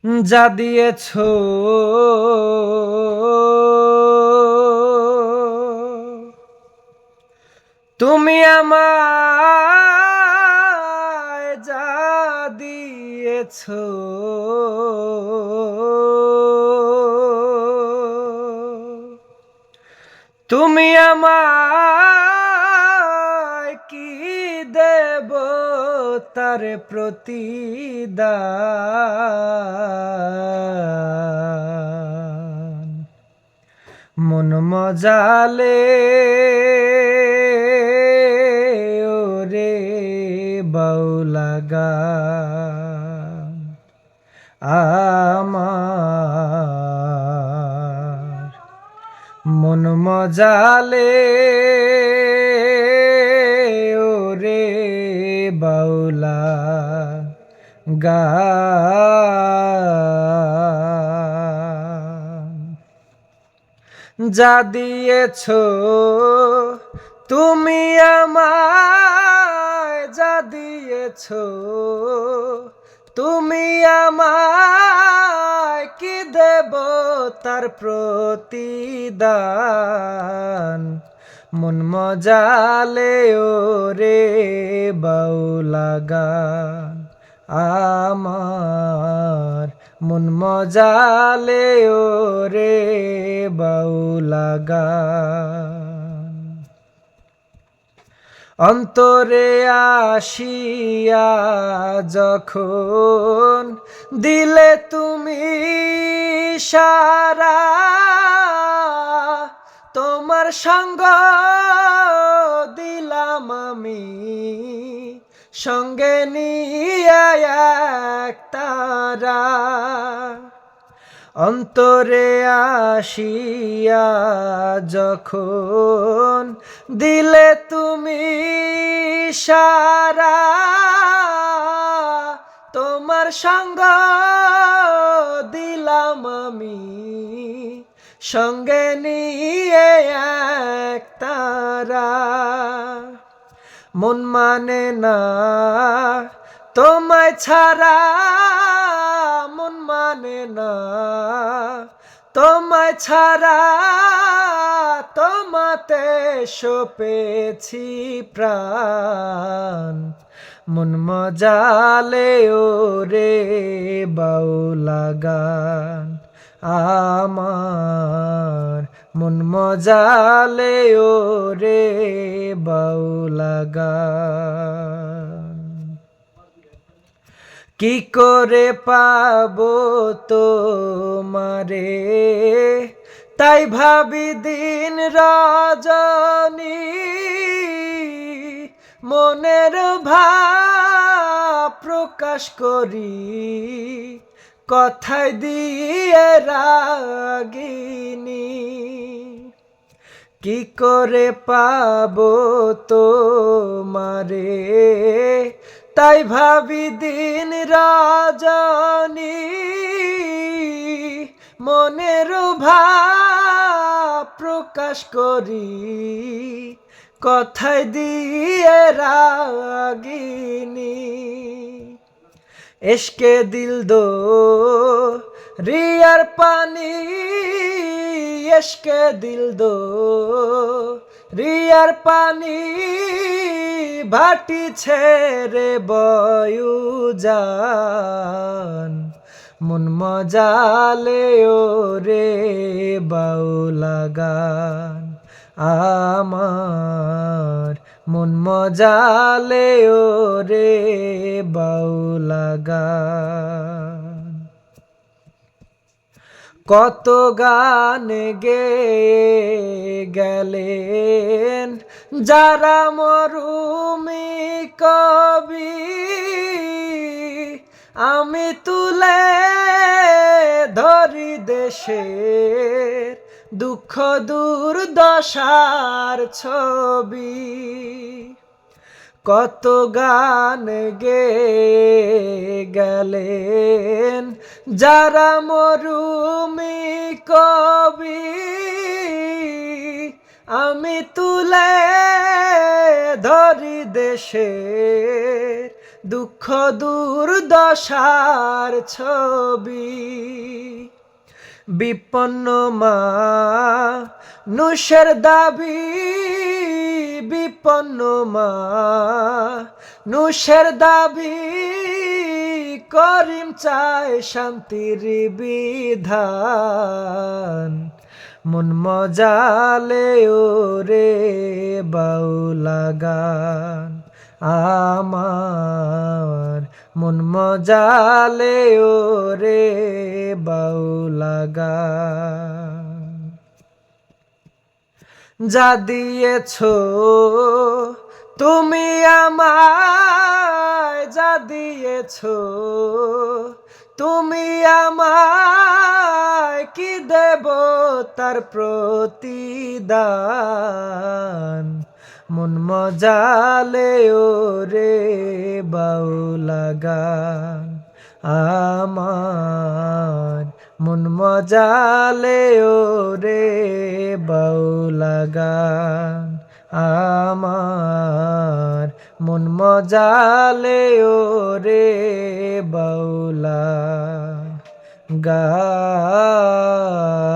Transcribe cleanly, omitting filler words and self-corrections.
যা দিয়েছো তুমি আমায়, যা দিয়েছো তুমি আমায়, কি দেব তার প্রতিদান। মন মজালে ওরে বাউলা গান আমার, মন মজালে ওরে বাউলা গান। যা দিয়েছো তুমি আমায়, যা দিয়েছো তুমি আমায়, কি দেব তার প্রতিদান। মন মজালে ওরে বাউলা গান আমার, মন মজালে ওরে বাউলা গান। অন্তরে আসিয়া যখন দিলে তুমি সারা, তোমার সঙ্গ দিলাম আমি সঙ্গে নিয়ে এক তারা। অন্তরে আসিয়া যখন দিলে তুমি সারা, তোমার সঙ্গ দিলাম আমি সঙ্গে নিয়ে এক তারা। মন মানে না তোমায় ছাড়া, মন মানে না তোমায় ছাড়া, তোমাতে সপেছি প্রাণ। মন মজালে ওরে বাউলা গান আমার, মন মজালে ওরে বাউলা গান। কি করে পাবো তোমারে, তাই ভাবি দিন রজনী, মনের ভাব প্রকাশ করি কথায় দিয়ে রাগিনী। কি করে পাবো তোমারে, তাই ভাবি দিন রজনী, মনের ভাব প্রকাশ করি কথায় দিয়ে রাগিনী। এশকে দিল দো রিয়ার পানি, এশকে দিল দো রিয়ার পানি, ভাটি ছেড়ে বয়ু যান। মন মজালে ওরে বাউলা গান আমার, মন মজালে ওরে বাউলা গান। কত গান গেয়ে গেলেন যারা মরুমি কবি, আমি তুলে ধরি দেশের দুঃখ দুর্দশার ছবি। কত গান গেয়ে গেলেন যারা মরুমি কবি, আমি তুলে ধরি দেশের দুঃখ দুর্দশার ছবি। বিপন্ন মানুষের দাবি, বিপন্ন মানুষের দাবি, করিম চায় শান্তির বিধান। মন মজালে ওরে বাউলা গান আমার, মন মজালে ওরে বাউলা গান। যা দিয়েছো তুমি আমায়, যা দিয়েছো তুমি আমায়, কি দেব তার প্রতিদান। মন মজালে ওরে বাউলা গান আমার, মন মজালে ওরে বাউলা গান আমার, মন মজালে ওরে বাউলা গান।